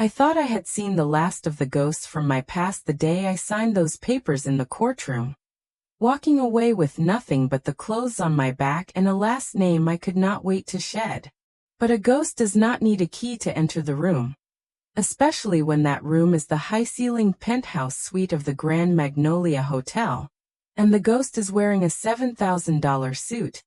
I thought I had seen the last of the ghosts from my past the day I signed those papers in the courtroom, walking away with nothing but the clothes on my back and a last name I could not wait to shed. But a ghost does not need a key to enter the room, especially when that room is the high-ceilinged penthouse suite of the Grand Magnolia Hotel, and the ghost is wearing a $7,000 suit,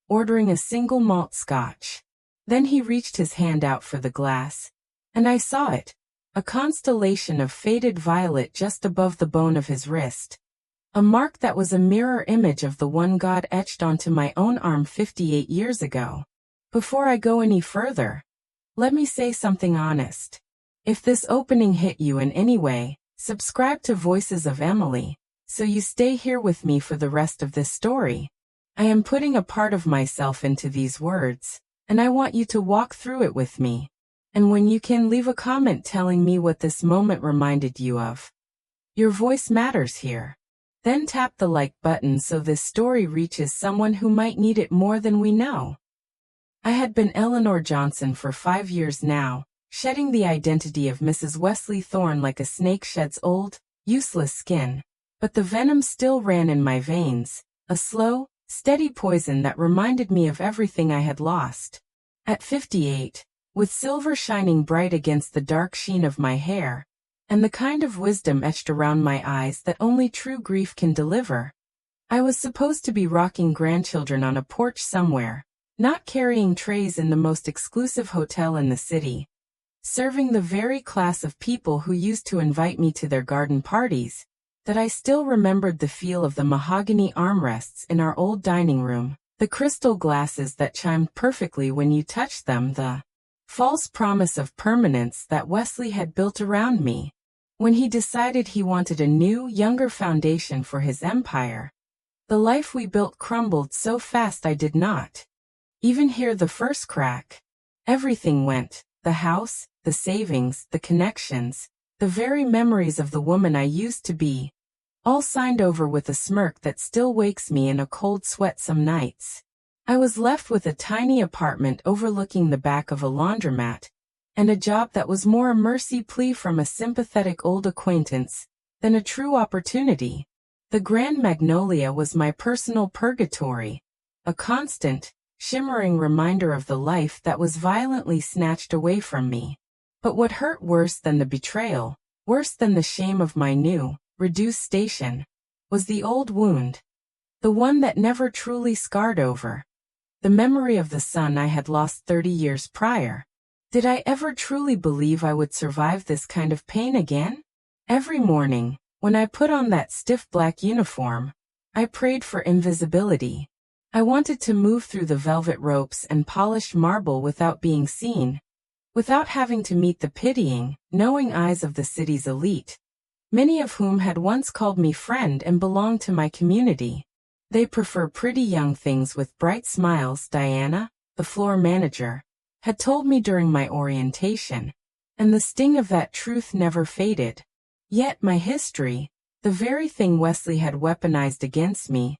ordering a single malt scotch. Then he reached his hand out for the glass, and I saw it, a constellation of faded violet just above the bone of his wrist, a mark that was a mirror image of the one God etched onto my own arm 58 years ago. Before I go any further, let me say something honest. If this opening hit you in any way, subscribe to Voices of Emily, so you stay here with me for the rest of this story. I am putting a part of myself into these words, and I want you to walk through it with me. And when you can, leave a comment telling me what this moment reminded you of. Your voice matters here. Then tap the like button so this story reaches someone who might need it more than we know. I had been Eleanor Johnson for 5 years now, shedding the identity of Mrs. Wesley Thorne like a snake sheds old, useless skin. But the venom still ran in my veins, a slow, steady poison that reminded me of everything I had lost. At 58, with silver shining bright against the dark sheen of my hair, and the kind of wisdom etched around my eyes that only true grief can deliver, I was supposed to be rocking grandchildren on a porch somewhere, not carrying trays in the most exclusive hotel in the city, serving the very class of people who used to invite me to their garden parties, that I still remembered the feel of the mahogany armrests in our old dining room, the crystal glasses that chimed perfectly when you touched them, the false promise of permanence that Wesley had built around me. When he decided he wanted a new, younger foundation for his empire, the life we built crumbled so fast I did not even hear the first crack. Everything went, the house, the savings, the connections, the very memories of the woman I used to be, all signed over with a smirk that still wakes me in a cold sweat some nights. I was left with a tiny apartment overlooking the back of a laundromat, and a job that was more a mercy plea from a sympathetic old acquaintance than a true opportunity. The Grand Magnolia was my personal purgatory, a constant, shimmering reminder of the life that was violently snatched away from me. But what hurt worse than the betrayal, worse than the shame of my new, reduced station, was the old wound, the one that never truly scarred over, the memory of the son I had lost 30 years prior. Did I ever truly believe I would survive this kind of pain again? Every morning, when I put on that stiff black uniform, I prayed for invisibility. I wanted to move through the velvet ropes and polished marble without being seen, without having to meet the pitying, knowing eyes of the city's elite, many of whom had once called me friend and belonged to my community. They prefer pretty young things with bright smiles, Diana, the floor manager, had told me during my orientation, and the sting of that truth never faded. Yet my history, the very thing Wesley had weaponized against me,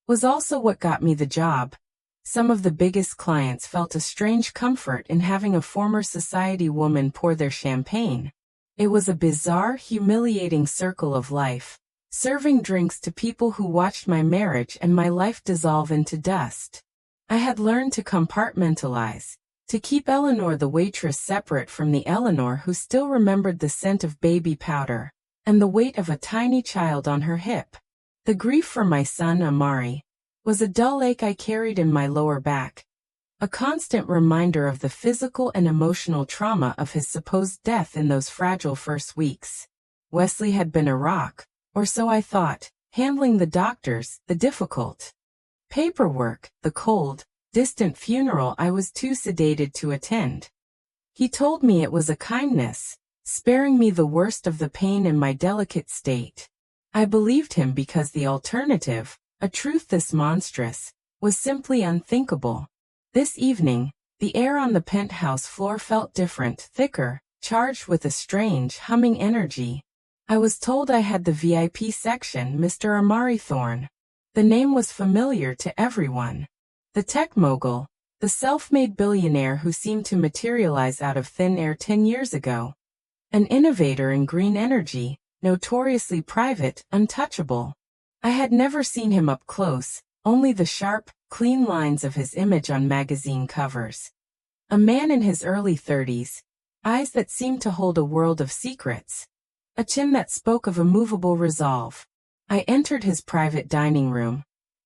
was also what got me the job. Some of the biggest clients felt a strange comfort in having a former society woman pour their champagne. It was a bizarre, humiliating circle of life, serving drinks to people who watched my marriage and my life dissolve into dust. I had learned to compartmentalize, to keep Eleanor the waitress separate from the Eleanor who still remembered the scent of baby powder and the weight of a tiny child on her hip. The grief for my son Amari was a dull ache I carried in my lower back, a constant reminder of the physical and emotional trauma of his supposed death in those fragile first weeks. Wesley had been a rock, or so I thought, handling the doctors, the difficult paperwork, the cold, distant funeral I was too sedated to attend. He told me it was a kindness, sparing me the worst of the pain in my delicate state. I believed him because the alternative, a truth this monstrous, was simply unthinkable. This evening, the air on the penthouse floor felt different, thicker, charged with a strange, humming energy. I was told I had the VIP section, Mr. Amari Thorne. The name was familiar to everyone. The tech mogul, the self-made billionaire who seemed to materialize out of thin air 10 years ago. An innovator in green energy, notoriously private, untouchable. I had never seen him up close, only the sharp, clean lines of his image on magazine covers. A man in his early 30s, eyes that seemed to hold a world of secrets. A chin that spoke of immovable resolve. I entered his private dining room,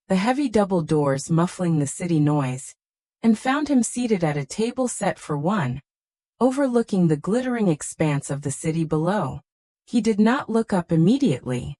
the heavy double doors muffling the city noise, and found him seated at a table set for one, overlooking the glittering expanse of the city below. He did not look up immediately.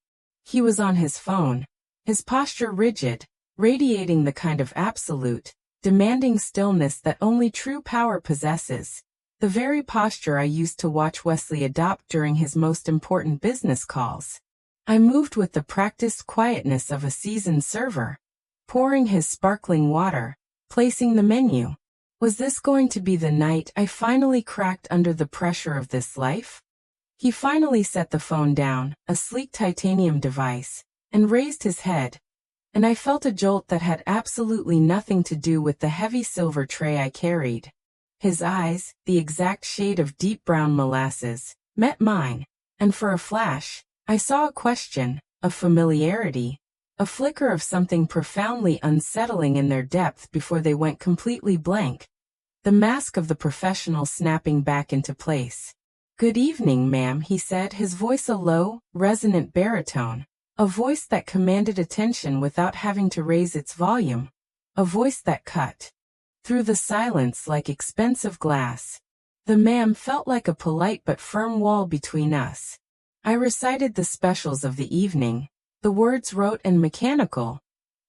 He was on his phone, his posture rigid, radiating the kind of absolute, demanding stillness that only true power possesses. The very posture I used to watch Wesley adopt during his most important business calls. I moved with the practiced quietness of a seasoned server, pouring his sparkling water, placing the menu. Was this going to be the night I finally cracked under the pressure of this life? He finally set the phone down, a sleek titanium device, and raised his head, and I felt a jolt that had absolutely nothing to do with the heavy silver tray I carried. His eyes, the exact shade of deep brown molasses, met mine, and for a flash, I saw a question, a familiarity, a flicker of something profoundly unsettling in their depth before they went completely blank. The mask of the professional snapping back into place. "Good evening, ma'am," he said, his voice a low, resonant baritone. A voice that commanded attention without having to raise its volume. A voice that cut through the silence like expensive glass. The ma'am felt like a polite but firm wall between us. I recited the specials of the evening, the words rote and mechanical,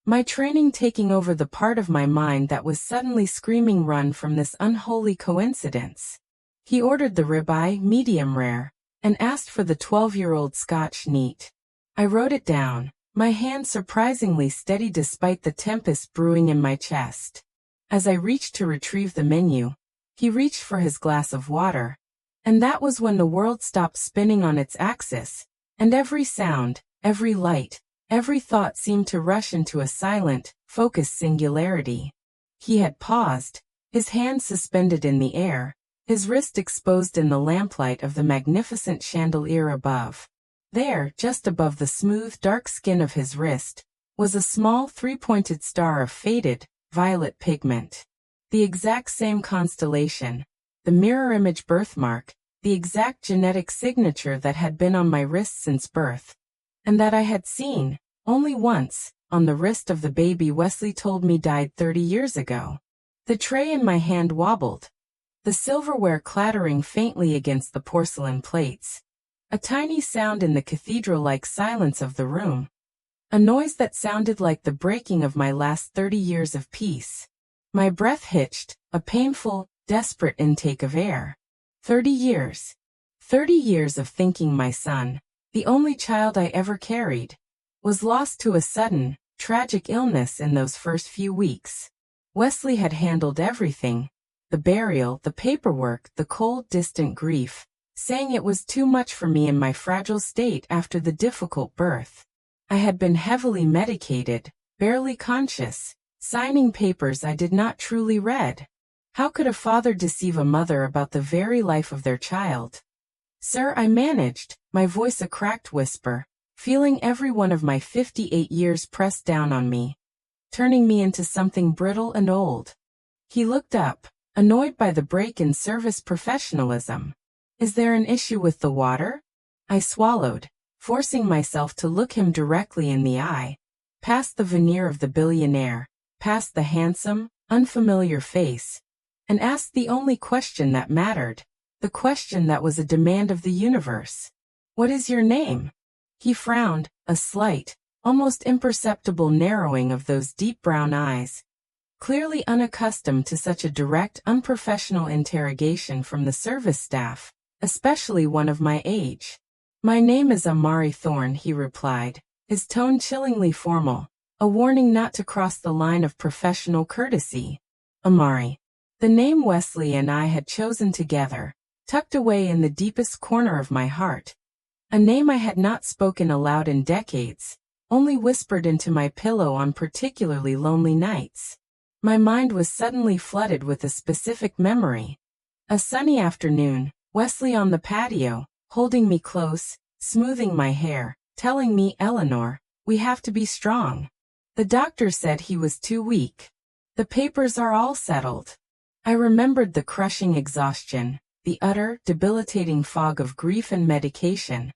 my training taking over the part of my mind that was suddenly screaming run from this unholy coincidence. He ordered the ribeye, medium rare, and asked for the 12-year-old Scotch neat. I wrote it down, my hand surprisingly steady despite the tempest brewing in my chest. As I reached to retrieve the menu, he reached for his glass of water, and that was when the world stopped spinning on its axis, and every sound, every light, every thought seemed to rush into a silent, focused singularity. He had paused, his hand suspended in the air, his wrist exposed in the lamplight of the magnificent chandelier above. There, just above the smooth, dark skin of his wrist, was a small three-pointed star of faded, violet pigment. The exact same constellation, the mirror image birthmark, the exact genetic signature that had been on my wrist since birth, and that I had seen, only once, on the wrist of the baby Wesley told me died 30 years ago. The tray in my hand wobbled, the silverware clattering faintly against the porcelain plates. A tiny sound in the cathedral-like silence of the room. A noise that sounded like the breaking of my last 30 years of peace. My breath hitched, a painful, desperate intake of air. 30 years. 30 years of thinking my son, the only child I ever carried, was lost to a sudden, tragic illness in those first few weeks. Wesley had handled everything. The burial, the paperwork, the cold, distant grief. Saying it was too much for me in my fragile state after the difficult birth. I had been heavily medicated, barely conscious, signing papers I did not truly read. How could a father deceive a mother about the very life of their child? "Sir," I managed, my voice a cracked whisper, feeling every one of my 58 years pressed down on me, turning me into something brittle and old. He looked up, annoyed by the break in service professionalism. "Is there an issue with the water?" I swallowed, forcing myself to look him directly in the eye, past the veneer of the billionaire, past the handsome, unfamiliar face, and asked the only question that mattered, the question that was a demand of the universe. "What is your name?" He frowned, a slight, almost imperceptible narrowing of those deep brown eyes, clearly unaccustomed to such a direct, unprofessional interrogation from the service staff. Especially one of my age. "My name is Amari Thorne," he replied, his tone chillingly formal, a warning not to cross the line of professional courtesy. Amari. The name Wesley and I had chosen together, tucked away in the deepest corner of my heart. A name I had not spoken aloud in decades, only whispered into my pillow on particularly lonely nights. My mind was suddenly flooded with a specific memory. A sunny afternoon, Wesley on the patio, holding me close, smoothing my hair, telling me, "Eleanor, we have to be strong. The doctor said he was too weak. The papers are all settled." I remembered the crushing exhaustion, the utter, debilitating fog of grief and medication.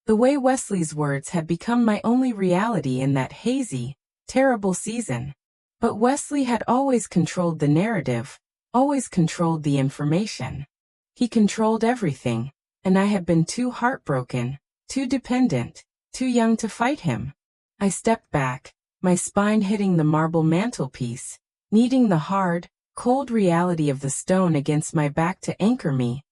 The way Wesley's words had become my only reality in that hazy, terrible season. But Wesley had always controlled the narrative, always controlled the information. He controlled everything, and I had been too heartbroken, too dependent, too young to fight him. I stepped back, my spine hitting the marble mantelpiece, needing the hard, cold reality of the stone against my back to anchor me,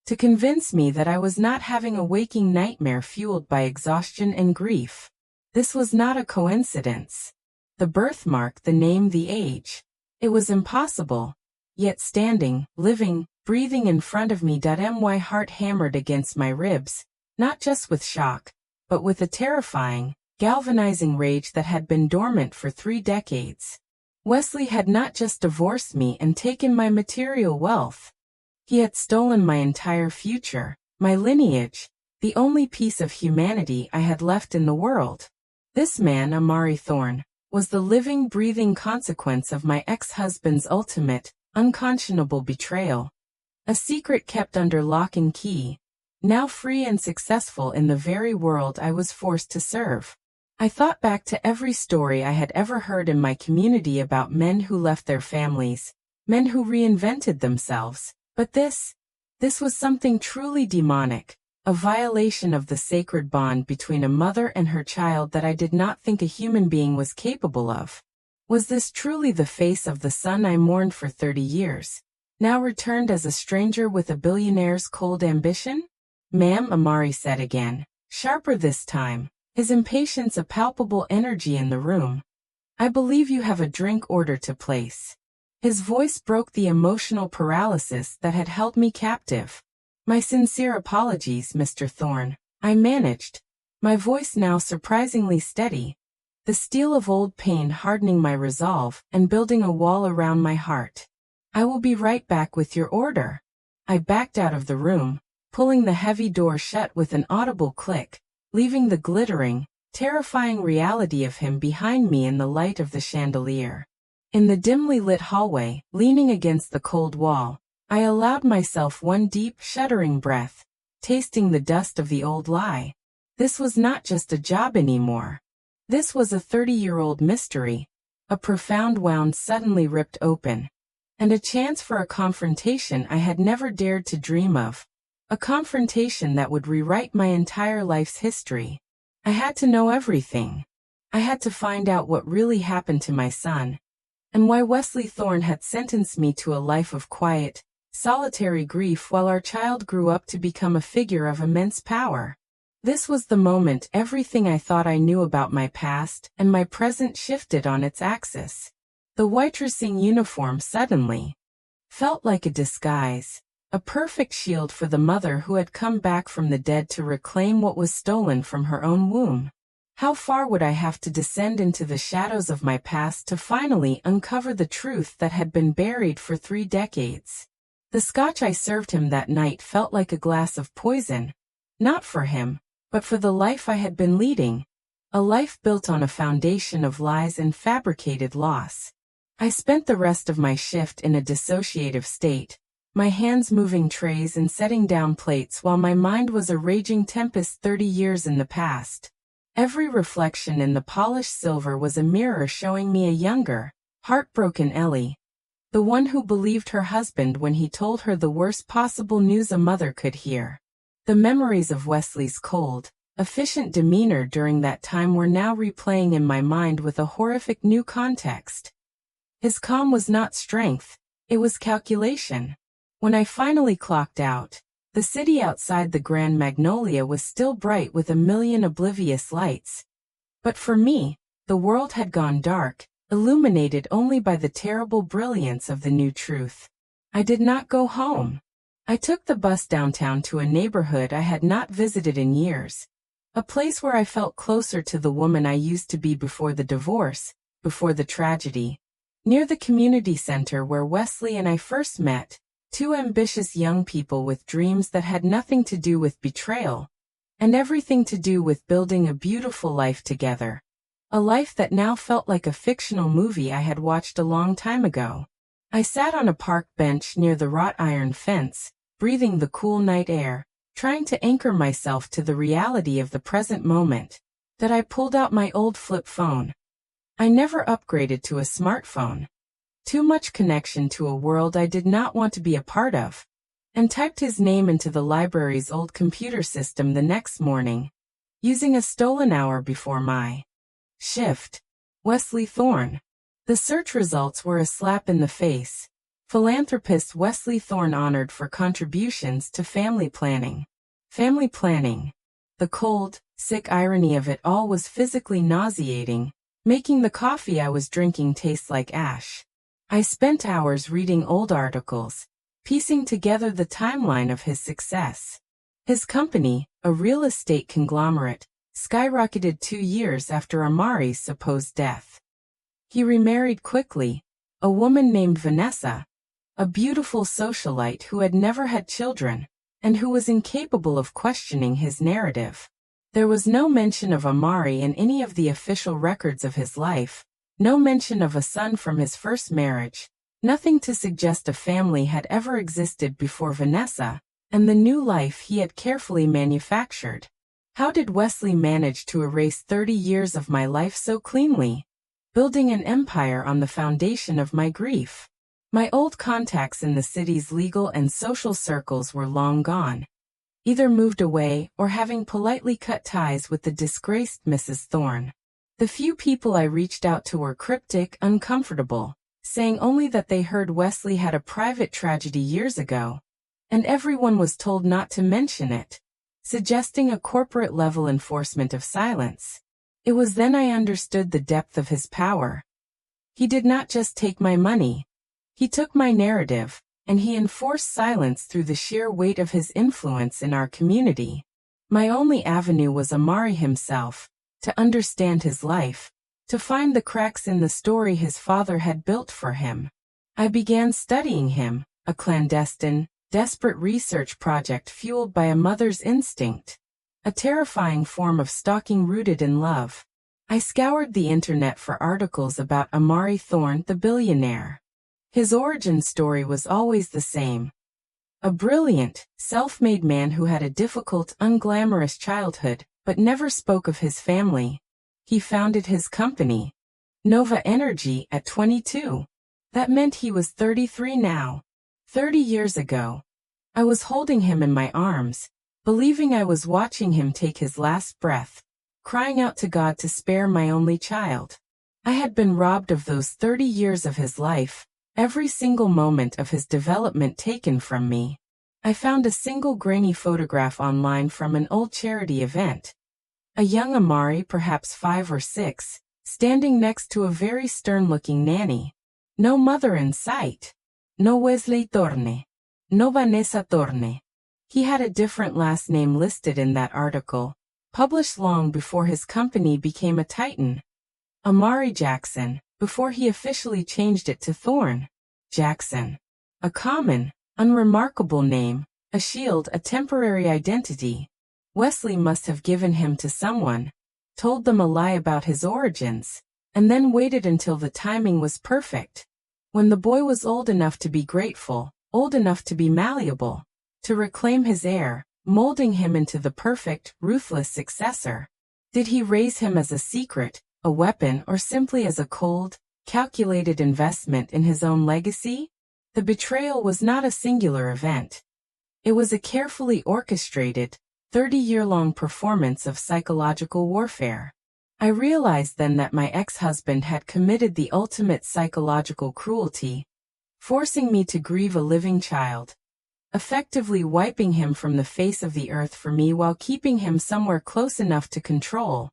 to convince me that I was not having a waking nightmare fueled by exhaustion and grief. This was not a coincidence. The birthmark, the name, the age. It was impossible. Yet standing, living, breathing in front of me. My heart hammered against my ribs, not just with shock, but with a terrifying, galvanizing rage that had been dormant for 3 decades. Wesley had not just divorced me and taken my material wealth. He had stolen my entire future, my lineage, the only piece of humanity I had left in the world. This man, Amari Thorne, was the living, breathing consequence of my ex-husband's ultimate, unconscionable betrayal. A secret kept under lock and key, now free and successful in the very world I was forced to serve. I thought back to every story I had ever heard in my community about men who left their families, men who reinvented themselves. But this was something truly demonic, a violation of the sacred bond between a mother and her child that I did not think a human being was capable of. Was this truly the face of the son I mourned for 30 years, now returned as a stranger with a billionaire's cold ambition? "Ma'am," Amari said again, sharper this time, his impatience a palpable energy in the room. "I believe you have a drink order to place." His voice broke the emotional paralysis that had held me captive. "My sincere apologies, Mr. Thorne," I managed, my voice now surprisingly steady, the steel of old pain hardening my resolve and building a wall around my heart. "I will be right back with your order." I backed out of the room, pulling the heavy door shut with an audible click, leaving the glittering, terrifying reality of him behind me in the light of the chandelier. In the dimly lit hallway, leaning against the cold wall, I allowed myself one deep, shuddering breath, tasting the dust of the old lie. This was not just a job anymore. This was a 30-year-old mystery, a profound wound suddenly ripped open, and a chance for a confrontation I had never dared to dream of. A confrontation that would rewrite my entire life's history. I had to know everything. I had to find out what really happened to my son, and why Wesley Thorne had sentenced me to a life of quiet, solitary grief while our child grew up to become a figure of immense power. This was the moment everything I thought I knew about my past and my present shifted on its axis. The waitressing uniform suddenly felt like a disguise. A perfect shield for the mother who had come back from the dead to reclaim what was stolen from her own womb. How far would I have to descend into the shadows of my past to finally uncover the truth that had been buried for 3 decades? The scotch I served him that night felt like a glass of poison, not for him, but for the life I had been leading, a life built on a foundation of lies and fabricated loss. I spent the rest of my shift in a dissociative state, my hands moving trays and setting down plates while my mind was a raging tempest 30 years in the past. Every reflection in the polished silver was a mirror showing me a younger, heartbroken Ellie, the one who believed her husband when he told her the worst possible news a mother could hear. The memories of Wesley's cold, efficient demeanor during that time were now replaying in my mind with a horrific new context. His calm was not strength, it was calculation. When I finally clocked out, the city outside the Grand Magnolia was still bright with a million oblivious lights. But for me, the world had gone dark, illuminated only by the terrible brilliance of the new truth. I did not go home. I took the bus downtown to a neighborhood I had not visited in years, a place where I felt closer to the woman I used to be before the divorce, before the tragedy. Near the community center where Wesley and I first met, Two ambitious young people with dreams that had nothing to do with betrayal, and everything to do with building a beautiful life together. A life that now felt like a fictional movie I had watched a long time ago. I sat on a park bench near the wrought iron fence, breathing the cool night air, trying to anchor myself to the reality of the present moment. That I pulled out my old flip phone. I never upgraded to a smartphone. Too much connection to a world I did not want to be a part of. And typed his name into the library's old computer system the next morning, using a stolen hour before my shift. Wesley Thorne. The search results were a slap in the face. Philanthropist Wesley Thorne honored for contributions to family planning. Family planning. The cold, sick irony of it all was physically nauseating, making the coffee I was drinking taste like ash. I spent hours reading old articles, piecing together the timeline of his success. His company, a real estate conglomerate, skyrocketed 2 years after Amari's supposed death. He remarried quickly, a woman named Vanessa, a beautiful socialite who had never had children, and who was incapable of questioning his narrative. There was no mention of Amari in any of the official records of his life, no mention of a son from his first marriage, nothing to suggest a family had ever existed before Vanessa, and the new life he had carefully manufactured. How did Wesley manage to erase 30 years of my life so cleanly? Building an empire on the foundation of my grief. My old contacts in the city's legal and social circles were long gone, either moved away or having politely cut ties with the disgraced Mrs. Thorne. The few people I reached out to were cryptic, uncomfortable, saying only that they heard Wesley had a private tragedy years ago, and everyone was told not to mention it, suggesting a corporate-level enforcement of silence. It was then I understood the depth of his power. He did not just take my money. He took my narrative, and he enforced silence through the sheer weight of his influence in our community. My only avenue was Amari himself, to understand his life, to find the cracks in the story his father had built for him. I began studying him, a clandestine, desperate research project fueled by a mother's instinct, a terrifying form of stalking rooted in love. I scoured the internet for articles about Amari Thorne, the billionaire. His origin story was always the same. A brilliant, self-made man who had a difficult, unglamorous childhood, but never spoke of his family. He founded his company, Nova Energy, at 22. That meant he was 33 now. 30 years ago. I was holding him in my arms, believing I was watching him take his last breath, crying out to God to spare my only child. I had been robbed of those 30 years of his life, every single moment of his development taken from me. I found a single grainy photograph online from an old charity event. A young Amari, perhaps 5 or 6, standing next to a very stern-looking nanny. No mother in sight. No Wesley Thorne. No Vanessa Thorne. He had a different last name listed in that article, published long before his company became a titan. Amari Jackson, before he officially changed it to Thorne. Jackson. A common, unremarkable name, a shield, a temporary identity. Wesley must have given him to someone, told them a lie about his origins, and then waited until the timing was perfect. When the boy was old enough to be grateful, old enough to be malleable, to reclaim his heir, molding him into the perfect, ruthless successor. Did he raise him as a secret, a weapon, or simply as a cold, calculated investment in his own legacy? The betrayal was not a singular event. It was a carefully orchestrated, 30-year-long performance of psychological warfare. I realized then that my ex-husband had committed the ultimate psychological cruelty, forcing me to grieve a living child, effectively wiping him from the face of the earth for me while keeping him somewhere close enough to control,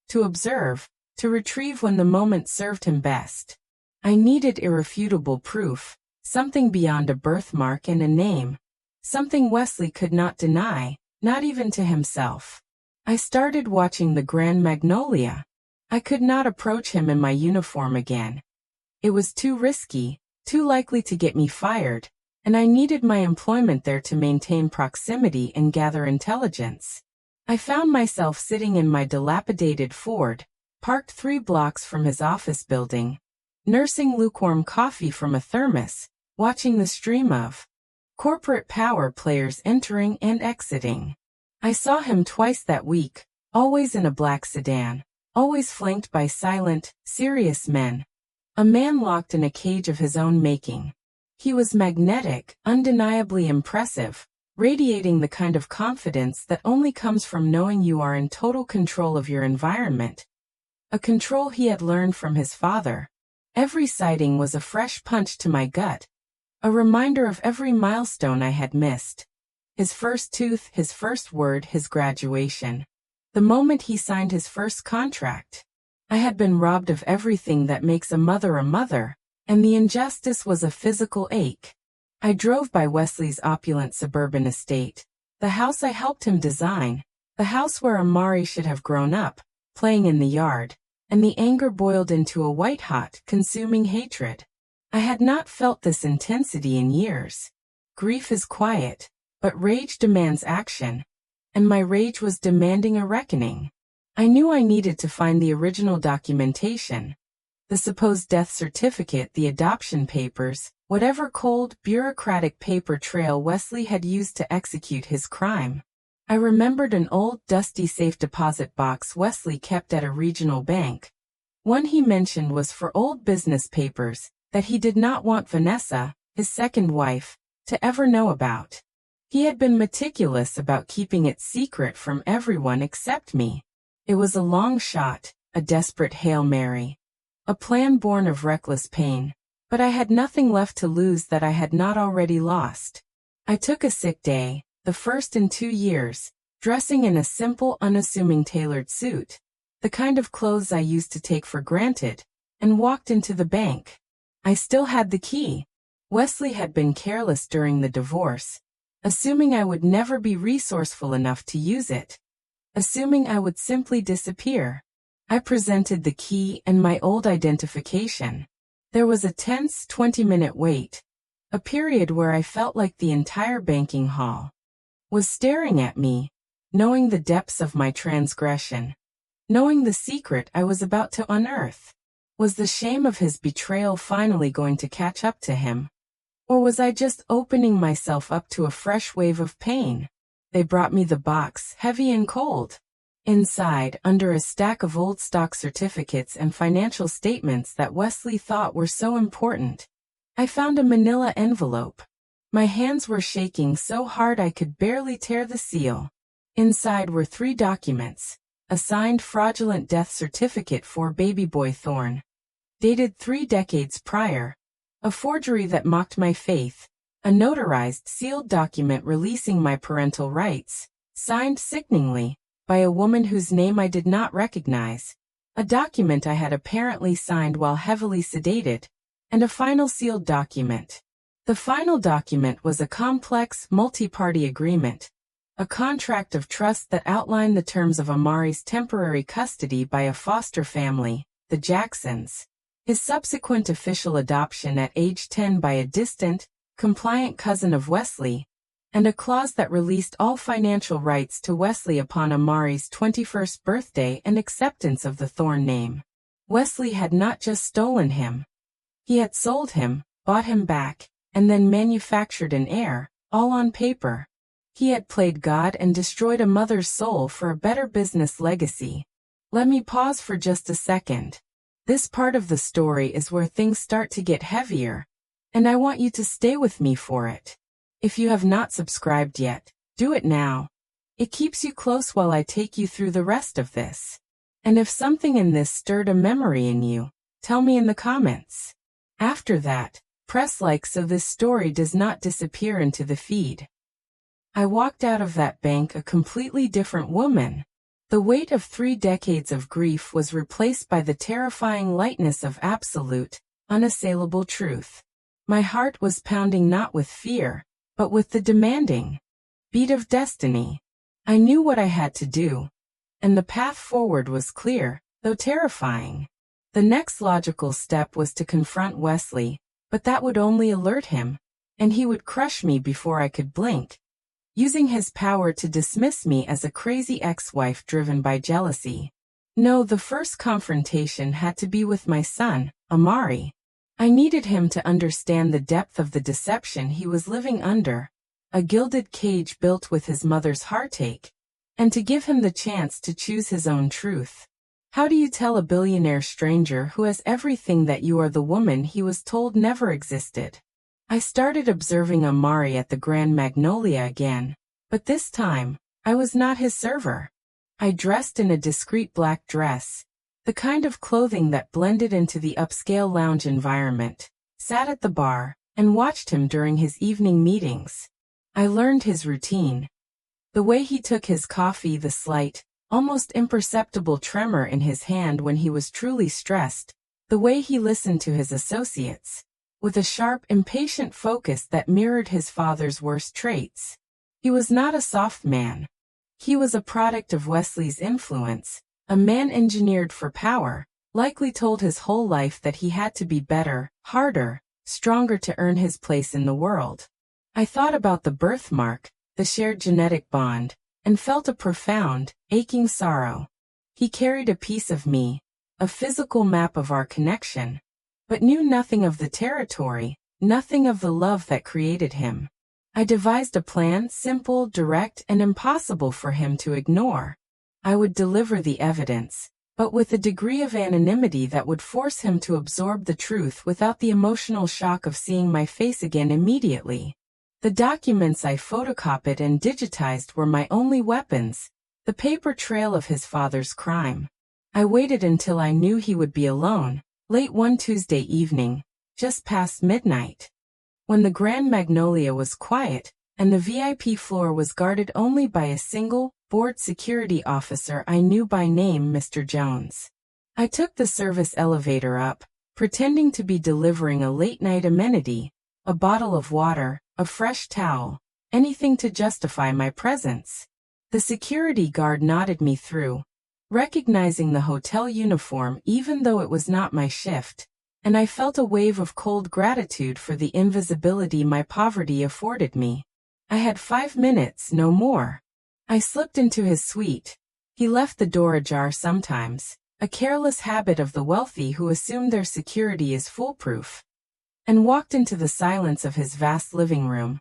to observe, to retrieve when the moment served him best. I needed irrefutable proof, something beyond a birthmark and a name, something Wesley could not deny, not even to himself. I started watching the Grand Magnolia. I could not approach him in my uniform again. It was too risky, too likely to get me fired, and I needed my employment there to maintain proximity and gather intelligence. I found myself sitting in my dilapidated Ford, parked 3 blocks from his office building, nursing lukewarm coffee from a thermos, watching the stream of corporate power players entering and exiting. I saw him twice that week, always in a black sedan, always flanked by silent, serious men. A man locked in a cage of his own making. He was magnetic, undeniably impressive, radiating the kind of confidence that only comes from knowing you are in total control of your environment. A control he had learned from his father. Every sighting was a fresh punch to my gut, a reminder of every milestone I had missed. His first tooth, his first word, his graduation. The moment he signed his first contract. I had been robbed of everything that makes a mother, and the injustice was a physical ache. I drove by Wesley's opulent suburban estate, the house I helped him design, the house where Amari should have grown up, playing in the yard, and the anger boiled into a white-hot, consuming hatred. I had not felt this intensity in years. Grief is quiet, but rage demands action, and my rage was demanding a reckoning. I knew I needed to find the original documentation, the supposed death certificate, the adoption papers, whatever cold, bureaucratic paper trail Wesley had used to execute his crime. I remembered an old, dusty safe deposit box Wesley kept at a regional bank. One he mentioned was for old business papers that he did not want Vanessa, his second wife, to ever know about. He had been meticulous about keeping it secret from everyone except me. It was a long shot, a desperate Hail Mary. A plan born of reckless pain. But I had nothing left to lose that I had not already lost. I took a sick day, the first in 2 years, dressing in a simple, unassuming tailored suit, the kind of clothes I used to take for granted, and walked into the bank. I still had the key. Wesley had been careless during the divorce, assuming I would never be resourceful enough to use it, assuming I would simply disappear. I presented the key and my old identification. There was a tense 20-minute wait, a period where I felt like the entire banking hall was staring at me, knowing the depths of my transgression, knowing the secret I was about to unearth. Was the shame of his betrayal finally going to catch up to him? Or was I just opening myself up to a fresh wave of pain? They brought me the box, heavy and cold. Inside, under a stack of old stock certificates and financial statements that Wesley thought were so important, I found a manila envelope. My hands were shaking so hard I could barely tear the seal. Inside were 3 documents: a signed fraudulent death certificate for baby boy Thorne, dated 3 decades prior, a forgery that mocked my faith, a notarized sealed document releasing my parental rights, signed sickeningly, by a woman whose name I did not recognize, a document I had apparently signed while heavily sedated, and a final sealed document. The final document was a complex, multi-party agreement, a contract of trust that outlined the terms of Amari's temporary custody by a foster family, the Jacksons, his subsequent official adoption at age 10 by a distant, compliant cousin of Wesley, and a clause that released all financial rights to Wesley upon Amari's 21st birthday and acceptance of the Thorne name. Wesley had not just stolen him. He had sold him, bought him back, and then manufactured an heir, all on paper. He had played God and destroyed a mother's soul for a better business legacy. Let me pause for just a second. This part of the story is where things start to get heavier, and I want you to stay with me for it. If you have not subscribed yet, do it now. It keeps you close while I take you through the rest of this. And if something in this stirred a memory in you, tell me in the comments. After that, press like so this story does not disappear into the feed. I walked out of that bank a completely different woman. The weight of 3 decades of grief was replaced by the terrifying lightness of absolute, unassailable truth. My heart was pounding not with fear, but with the demanding beat of destiny. I knew what I had to do, and the path forward was clear, though terrifying. The next logical step was to confront Wesley, but that would only alert him. and he would crush me before I could blink, using his power to dismiss me as a crazy ex-wife driven by jealousy. No, the first confrontation had to be with my son, Amari. I needed him to understand the depth of the deception he was living under, a gilded cage built with his mother's heartache, and to give him the chance to choose his own truth. How do you tell a billionaire stranger who has everything that you are the woman he was told never existed? I started observing Amari at the Grand Magnolia again, but this time, I was not his server. I dressed in a discreet black dress, the kind of clothing that blended into the upscale lounge environment, sat at the bar, and watched him during his evening meetings. I learned his routine. The way he took his coffee, the slight, almost imperceptible tremor in his hand when he was truly stressed, the way he listened to his associates, with a sharp, impatient focus that mirrored his father's worst traits. He was not a soft man. He was a product of Wesley's influence, a man engineered for power, likely told his whole life that he had to be better, harder, stronger to earn his place in the world. I thought about the birthmark, the shared genetic bond, and felt a profound, aching sorrow. He carried a piece of me, a physical map of our connection, but knew nothing of the territory, nothing of the love that created him. I devised a plan, simple, direct, and impossible for him to ignore. I would deliver the evidence, but with a degree of anonymity that would force him to absorb the truth without the emotional shock of seeing my face again immediately. The documents I photocopied and digitized were my only weapons, the paper trail of his father's crime. I waited until I knew he would be alone, late one Tuesday evening, just past midnight. When the Grand Magnolia was quiet, and the VIP floor was guarded only by a single, bored security officer I knew by name, Mr. Jones. I took the service elevator up, pretending to be delivering a late-night amenity, a bottle of water, a fresh towel, anything to justify my presence. The security guard nodded me through, recognizing the hotel uniform even though it was not my shift, and I felt a wave of cold gratitude for the invisibility my poverty afforded me. I had 5 minutes, no more. I slipped into his suite. He left the door ajar sometimes, a careless habit of the wealthy who assume their security is foolproof, and walked into the silence of his vast living room.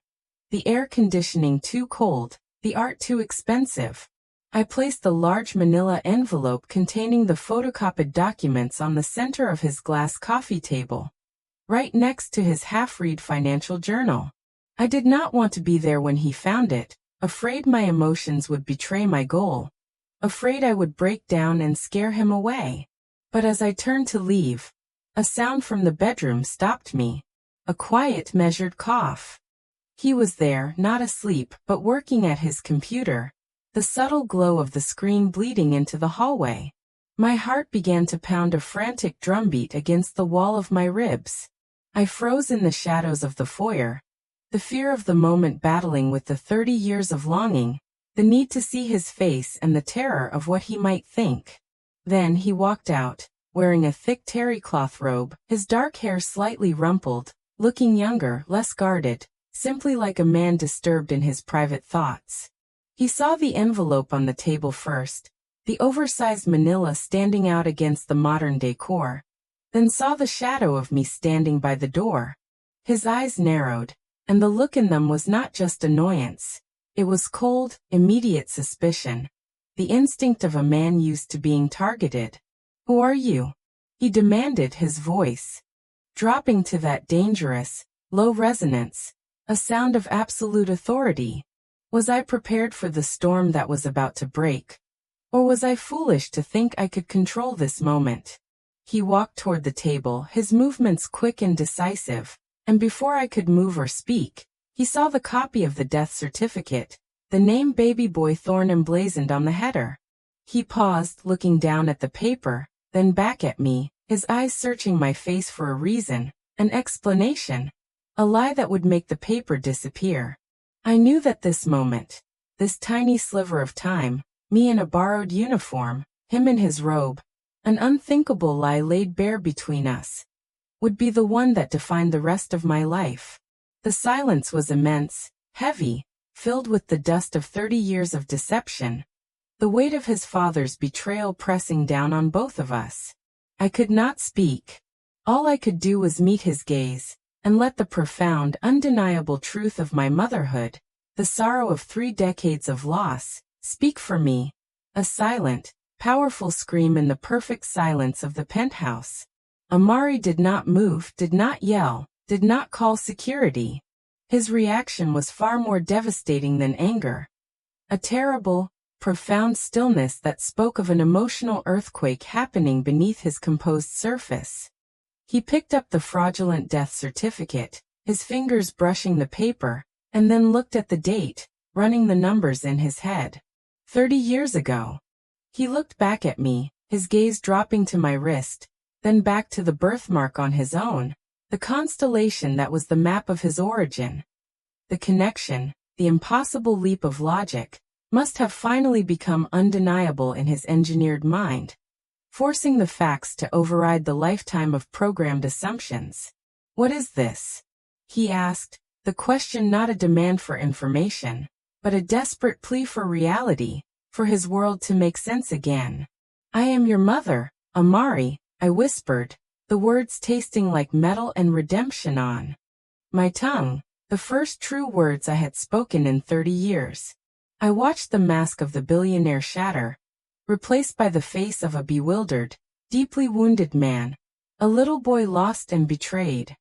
The air conditioning too cold, the art too expensive. I placed the large manila envelope containing the photocopied documents on the center of his glass coffee table, right next to his half-read financial journal. I did not want to be there when he found it, afraid my emotions would betray my goal, afraid I would break down and scare him away. But as I turned to leave, a sound from the bedroom stopped me, a quiet, measured cough. He was there, not asleep, but working at his computer, the subtle glow of the screen bleeding into the hallway. My heart began to pound a frantic drumbeat against the wall of my ribs. I froze in the shadows of the foyer, the fear of the moment battling with the 30 years of longing, the need to see his face and the terror of what he might think. Then he walked out, wearing a thick terry cloth robe, his dark hair slightly rumpled, looking younger, less guarded, simply like a man disturbed in his private thoughts. He saw the envelope on the table first, the oversized manila standing out against the modern decor, then saw the shadow of me standing by the door. His eyes narrowed, and the look in them was not just annoyance. It was cold, immediate suspicion, the instinct of a man used to being targeted. "Who are you?" he demanded, his voice dropping to that dangerous, low resonance, a sound of absolute authority. Was I prepared for the storm that was about to break? Or was I foolish to think I could control this moment? He walked toward the table, his movements quick and decisive, and before I could move or speak, he saw the copy of the death certificate, the name Baby Boy Thorne emblazoned on the header. He paused, looking down at the paper, then back at me, his eyes searching my face for a reason, an explanation, a lie that would make the paper disappear. I knew that this moment, this tiny sliver of time, me in a borrowed uniform, him in his robe, an unthinkable lie laid bare between us, would be the one that defined the rest of my life. The silence was immense, heavy, filled with the dust of 30 years of deception. The weight of his father's betrayal pressing down on both of us. I could not speak. All I could do was meet his gaze, and let the profound, undeniable truth of my motherhood, the sorrow of 3 decades of loss, speak for me. A silent, powerful scream in the perfect silence of the penthouse. Amari did not move, did not yell, did not call security. His reaction was far more devastating than anger. A terrible, profound stillness that spoke of an emotional earthquake happening beneath his composed surface. He picked up the fraudulent death certificate, his fingers brushing the paper, and then looked at the date, running the numbers in his head. 30 years ago. He looked back at me, his gaze dropping to my wrist, then back to the birthmark on his own, the constellation that was the map of his origin. The connection, the impossible leap of logic, must have finally become undeniable in his engineered mind, forcing the facts to override the lifetime of programmed assumptions. What is this? He asked, the question not a demand for information, but a desperate plea for reality, for his world to make sense again. I am your mother, Amari, I whispered, the words tasting like metal and redemption on my tongue, the first true words I had spoken in 30 years. I watched the mask of the billionaire shatter, replaced by the face of a bewildered, deeply wounded man, a little boy lost and betrayed.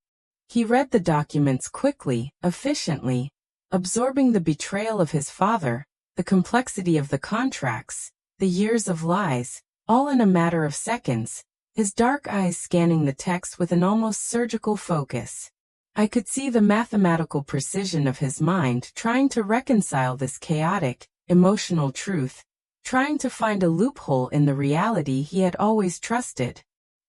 He read the documents quickly, efficiently, absorbing the betrayal of his father, the complexity of the contracts, the years of lies, all in a matter of seconds, his dark eyes scanning the text with an almost surgical focus. I could see the mathematical precision of his mind trying to reconcile this chaotic, emotional truth, trying to find a loophole in the reality he had always trusted.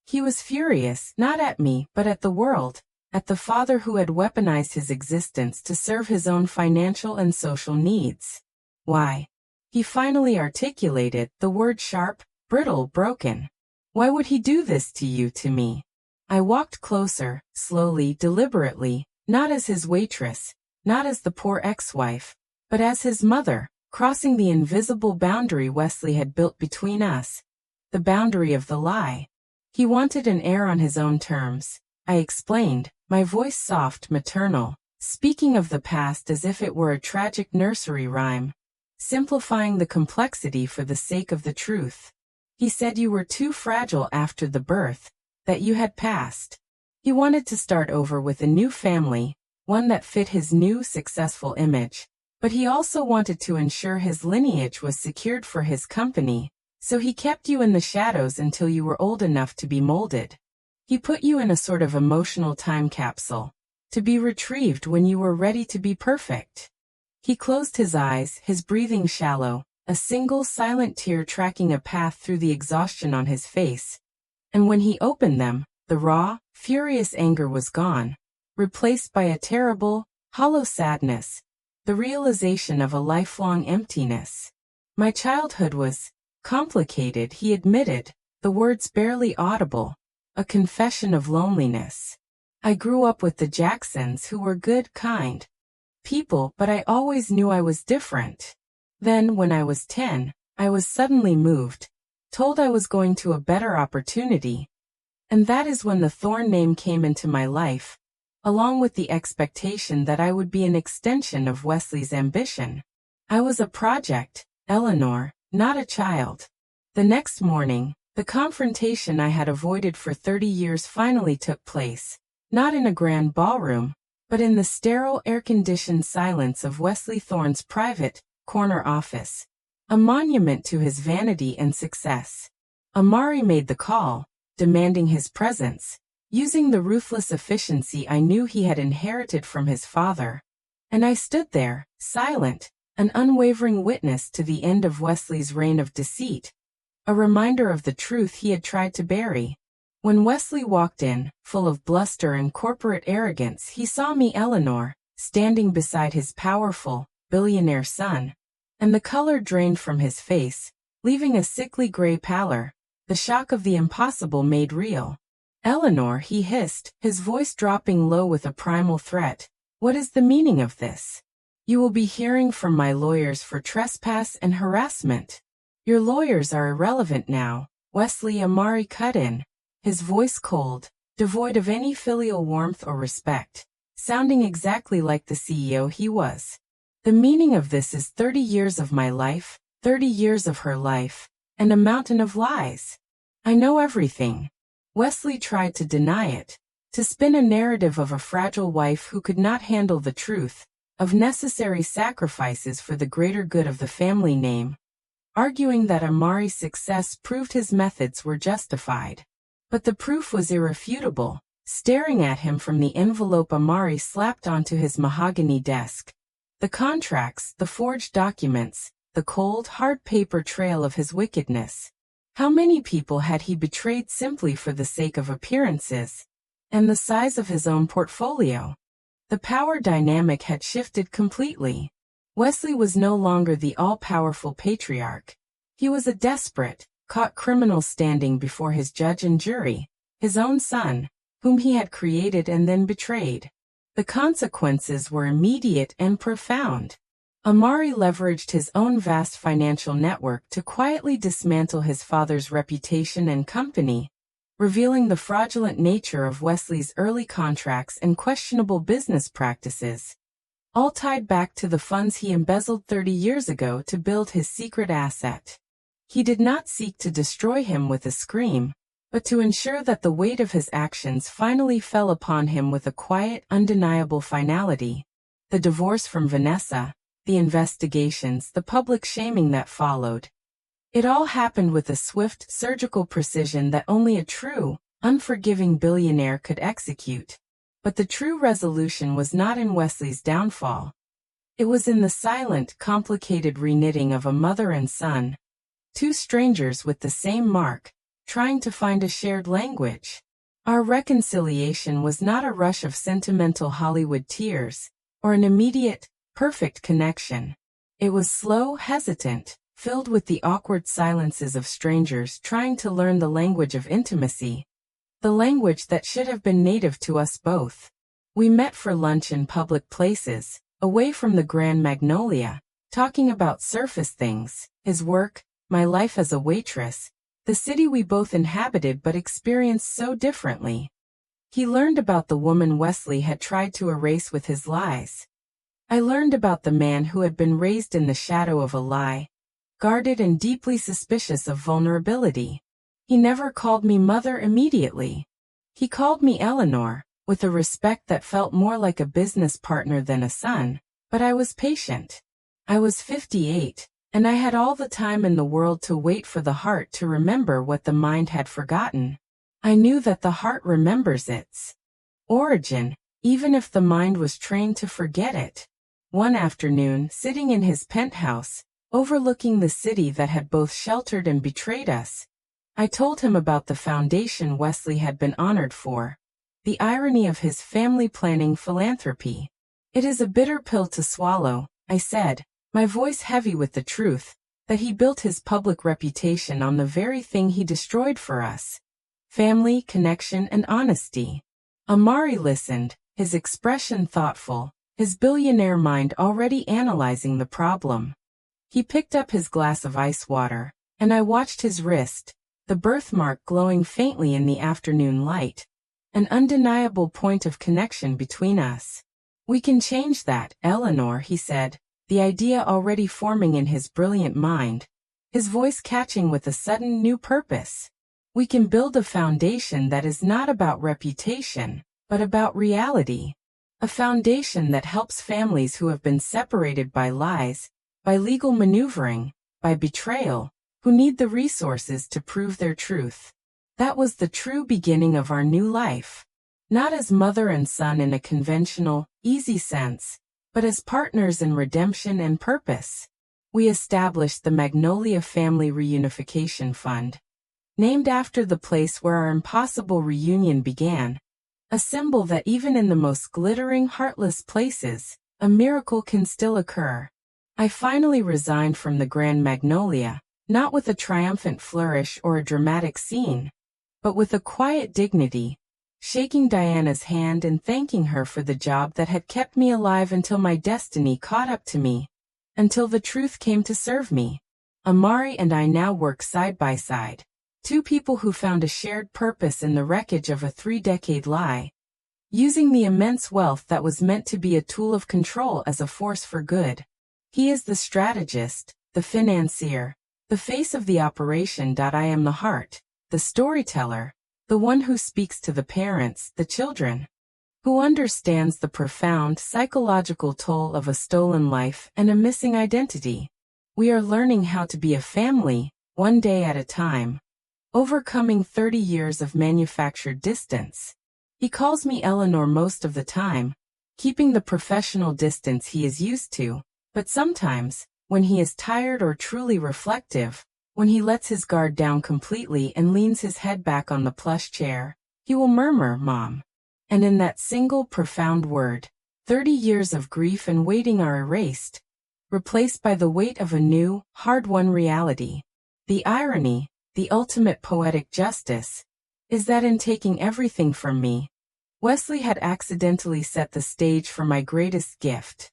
He was furious, not at me, but at the world, at the father who had weaponized his existence to serve his own financial and social needs. Why? He finally articulated, the word sharp, brittle, broken. Why would he do this to you, to me? I walked closer, slowly, deliberately, not as his waitress, not as the poor ex-wife, but as his mother, crossing the invisible boundary Wesley had built between us. The boundary of the lie. He wanted an heir on his own terms, I explained, my voice soft, maternal, speaking of the past as if it were a tragic nursery rhyme, simplifying the complexity for the sake of the truth. He said you were too fragile after the birth, that you had passed. He wanted to start over with a new family, one that fit his new, successful image, but he also wanted to ensure his lineage was secured for his company, so he kept you in the shadows until you were old enough to be molded. He put you in a sort of emotional time capsule, to be retrieved when you were ready to be perfect. He closed his eyes, his breathing shallow, a single silent tear tracking a path through the exhaustion on his face. And when he opened them, the raw, furious anger was gone, replaced by a terrible, hollow sadness, the realization of a lifelong emptiness. My childhood was complicated, he admitted, the words barely audible, a confession of loneliness. I grew up with the Jacksons, who were good, kind people, but I always knew I was different. Then, when I was 10, I was suddenly moved, told I was going to a better opportunity. And that is when the Thorne name came into my life, along with the expectation that I would be an extension of Wesley's ambition. I was a project, Eleanor, not a child. The next morning, the confrontation I had avoided for 30 years finally took place, not in a grand ballroom, but in the sterile, air-conditioned silence of Wesley Thorne's private, corner office, a monument to his vanity and success. Amari made the call, demanding his presence, using the ruthless efficiency I knew he had inherited from his father. And I stood there, silent, an unwavering witness to the end of Wesley's reign of deceit, a reminder of the truth he had tried to bury. When Wesley walked in, full of bluster and corporate arrogance, he saw me, Eleanor, standing beside his powerful, billionaire son, and the color drained from his face, leaving a sickly gray pallor, the shock of the impossible made real. Eleanor, he hissed, his voice dropping low with a primal threat, What is the meaning of this? You will be hearing from my lawyers for trespass and harassment. Your lawyers are irrelevant now, Wesley Amari cut in, his voice cold, devoid of any filial warmth or respect, sounding exactly like the CEO he was. The meaning of this is 30 years of my life, 30 years of her life, and a mountain of lies. I know everything. Wesley tried to deny it, to spin a narrative of a fragile wife who could not handle the truth, of necessary sacrifices for the greater good of the family name, arguing that Amari's success proved his methods were justified. But the proof was irrefutable, staring at him from the envelope Amari slapped onto his mahogany desk. The contracts, the forged documents, the cold, hard paper trail of his wickedness. How many people had he betrayed simply for the sake of appearances? And the size of his own portfolio. The power dynamic had shifted completely. Wesley was no longer the all-powerful patriarch. He was a desperate, caught criminal standing before his judge and jury, his own son, whom he had created and then betrayed. The consequences were immediate and profound. Amari leveraged his own vast financial network to quietly dismantle his father's reputation and company, revealing the fraudulent nature of Wesley's early contracts and questionable business practices, all tied back to the funds he embezzled 30 years ago to build his secret asset. He did not seek to destroy him with a scream, but to ensure that the weight of his actions finally fell upon him with a quiet, undeniable finality. The divorce from Vanessa, the investigations, the public shaming that followed. It all happened with a swift, surgical precision that only a true, unforgiving billionaire could execute. But the true resolution was not in Wesley's downfall. It was in the silent, complicated reknitting of a mother and son, two strangers with the same mark, trying to find a shared language. Our reconciliation was not a rush of sentimental Hollywood tears, or an immediate, perfect connection. It was slow, hesitant, filled with the awkward silences of strangers trying to learn the language of intimacy, the language that should have been native to us both. We met for lunch in public places, away from the Grand Magnolia, talking about surface things, his work, my life as a waitress, the city we both inhabited but experienced so differently. He learned about the woman Wesley had tried to erase with his lies. I learned about the man who had been raised in the shadow of a lie, guarded and deeply suspicious of vulnerability. He never called me mother immediately. He called me Eleanor, with a respect that felt more like a business partner than a son, but I was patient. I was 58, and I had all the time in the world to wait for the heart to remember what the mind had forgotten. I knew that the heart remembers its origin, even if the mind was trained to forget it. One afternoon, sitting in his penthouse, overlooking the city that had both sheltered and betrayed us, I told him about the foundation Wesley had been honored for, the irony of his family planning philanthropy. It is a bitter pill to swallow, I said, my voice heavy with the truth, that he built his public reputation on the very thing he destroyed for us: family, connection, and honesty. Amari listened, his expression thoughtful, his billionaire mind already analyzing the problem. He picked up his glass of ice water, and I watched his wrist, the birthmark glowing faintly in the afternoon light, an undeniable point of connection between us. We can change that, Eleanor, he said, the idea already forming in his brilliant mind, his voice catching with a sudden new purpose. We can build a foundation that is not about reputation, but about reality. A foundation that helps families who have been separated by lies, by legal maneuvering, by betrayal, who need the resources to prove their truth. That was the true beginning of our new life. Not as mother and son in a conventional, easy sense, but as partners in redemption and purpose. We established the Magnolia Family Reunification Fund, named after the place where our impossible reunion began, a symbol that even in the most glittering, heartless places, a miracle can still occur. I finally resigned from the Grand Magnolia, not with a triumphant flourish or a dramatic scene, but with a quiet dignity, shaking Diana's hand and thanking her for the job that had kept me alive until my destiny caught up to me, until the truth came to serve me. Amari and I now work side by side, two people who found a shared purpose in the wreckage of a 3-decade lie, using the immense wealth that was meant to be a tool of control as a force for good. He is the strategist, the financier, the face of the operation. I am the heart, the storyteller, the one who speaks to the parents, the children, who understands the profound psychological toll of a stolen life and a missing identity. We are learning how to be a family, one day at a time, overcoming 30 years of manufactured distance. He calls me Eleanor most of the time, keeping the professional distance he is used to, but sometimes, when he is tired or truly reflective, when he lets his guard down completely and leans his head back on the plush chair, he will murmur, "Mom." And in that single profound word, 30 years of grief and waiting are erased, replaced by the weight of a new, hard-won reality. The irony, the ultimate poetic justice, is that in taking everything from me, Wesley had accidentally set the stage for my greatest gift.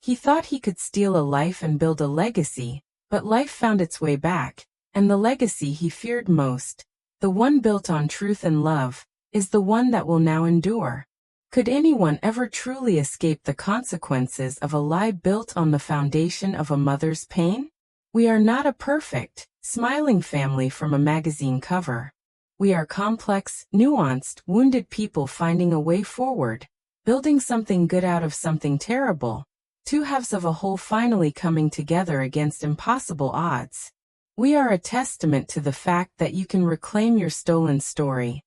He thought he could steal a life and build a legacy, but life found its way back, and the legacy he feared most, the one built on truth and love, is the one that will now endure. Could anyone ever truly escape the consequences of a lie built on the foundation of a mother's pain? We are not a perfect, smiling family from a magazine cover. We are complex, nuanced, wounded people finding a way forward, building something good out of something terrible, two halves of a whole finally coming together against impossible odds. We are a testament to the fact that you can reclaim your stolen story,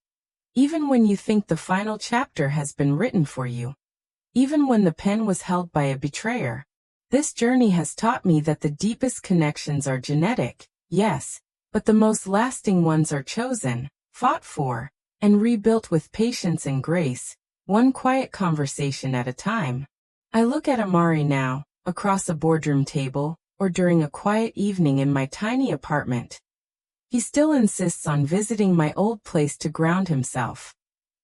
even when you think the final chapter has been written for you, even when the pen was held by a betrayer. This journey has taught me that the deepest connections are genetic, yes, but the most lasting ones are chosen, fought for, and rebuilt with patience and grace, one quiet conversation at a time. I look at Amari now, across a boardroom table, or during a quiet evening in my tiny apartment. He still insists on visiting my old place to ground himself.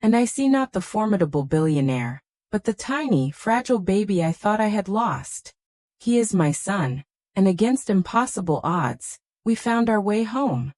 And I see not the formidable billionaire, but the tiny, fragile baby I thought I had lost. He is my son, and against impossible odds, we found our way home.